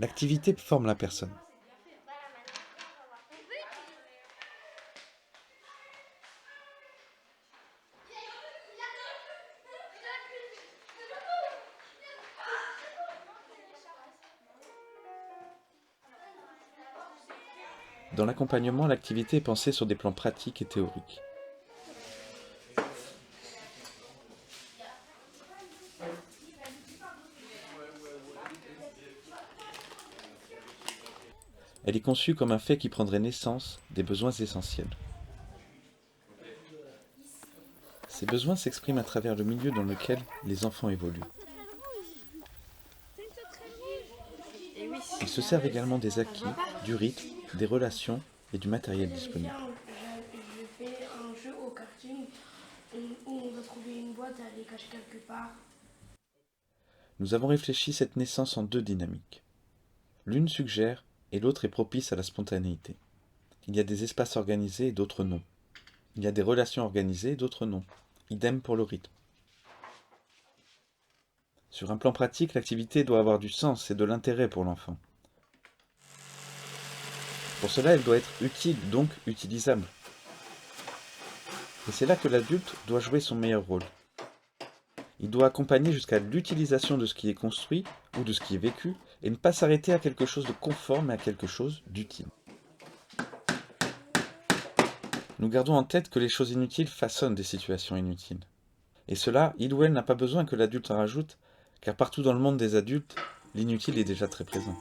L'activité forme la personne. Dans l'accompagnement, l'activité est pensée sur des plans pratiques et théoriques. Elle est conçue comme un fait qui prendrait naissance des besoins essentiels. Ces besoins s'expriment à travers le milieu dans lequel les enfants évoluent. Ils se servent également des acquis, du rythme, des relations et du matériel disponible. Je fais un jeu au karting où on va trouver une boîte à aller cacher quelque part. Nous avons réfléchi cette naissance en deux dynamiques. L'une suggère et l'autre est propice à la spontanéité. Il y a des espaces organisés et d'autres non. Il y a des relations organisées et d'autres non. Idem pour le rythme. Sur un plan pratique, l'activité doit avoir du sens et de l'intérêt pour l'enfant. Pour cela, elle doit être utile, donc utilisable. Et c'est là que l'adulte doit jouer son meilleur rôle. Il doit accompagner jusqu'à l'utilisation de ce qui est construit ou de ce qui est vécu et ne pas s'arrêter à quelque chose de conforme et à quelque chose d'utile. Nous gardons en tête que les choses inutiles façonnent des situations inutiles. Et cela, il ou elle n'a pas besoin que l'adulte en rajoute, car partout dans le monde des adultes, l'inutile est déjà très présent.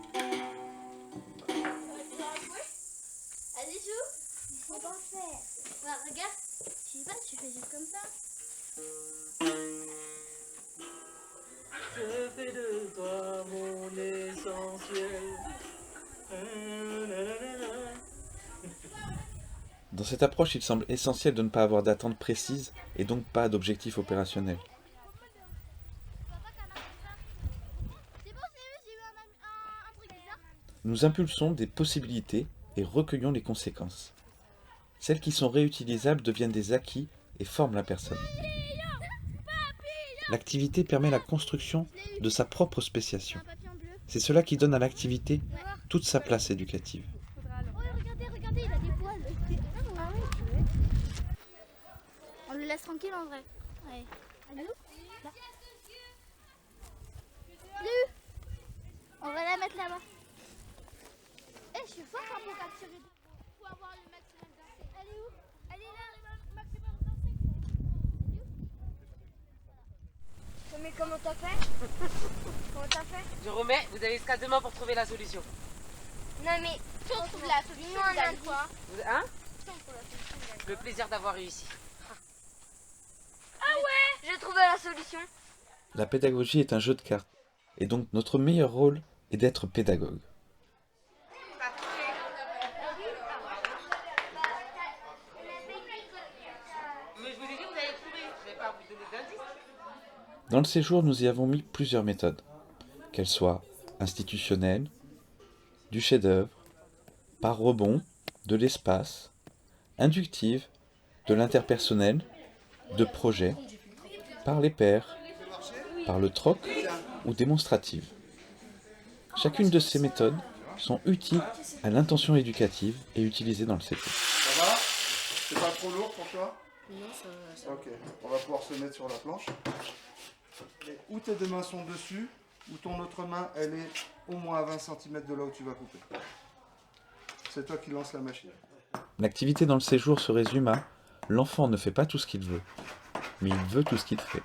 Allez, joue. On va en faire. Voilà, regarde. Je sais pas, tu fais juste comme ça. Je fais de toi mon essentiel. Dans cette approche, il semble essentiel de ne pas avoir d'attente précise et donc pas d'objectif opérationnel. C'est bon, j'ai eu un truc bizarre. Nous impulsons des possibilités et recueillons les conséquences. Celles qui sont réutilisables deviennent des acquis et forment la personne. L'activité permet la construction de sa propre spéciation. Un papillon bleu. C'est cela qui donne à l'activité toute sa place éducative. Oh, regardez, il a des poils. Ah ouais, on le laisse tranquille en vrai. Ouais. Allô? Là. Lou, on va la mettre là-bas. Eh, je suis forte pour capturer. Faut avoir le maximum d'insectes. Elle est où? Elle est là, le maximum d'insectes. Mais comment t'as fait? Comment t'as fait? Je remets, vous avez jusqu'à demain pour trouver la solution. Non mais Si on trouve la solution, Non, on gagne non, quoi? Hein? Si on trouve la solution, on gagne. Le plaisir d'avoir réussi. j'ai trouvé la solution. La pédagogie est un jeu de cartes, et donc notre meilleur rôle est d'être pédagogue. Mais je vous ai dit, vous allez trouver. Je vais pas vous donner d'indices. Dans le séjour, nous y avons mis plusieurs méthodes, qu'elles soient institutionnelles, du chef-d'œuvre, par rebond, de l'espace, inductive, de l'interpersonnel, de projet, par les pairs, par le troc ou démonstrative. Chacune de ces méthodes sont utiles à l'intention éducative et utilisées dans le CP. Ça va? C'est pas trop lourd pour toi? Non, ça va. Ok, on va pouvoir se mettre sur la planche. Et où tes deux mains sont dessus, ou ton autre main, elle est au moins à 20 cm de là où tu vas couper. C'est toi qui lance la machine. L'activité dans le séjour se résume à « l'enfant ne fait pas tout ce qu'il veut, mais il veut tout ce qu'il fait ».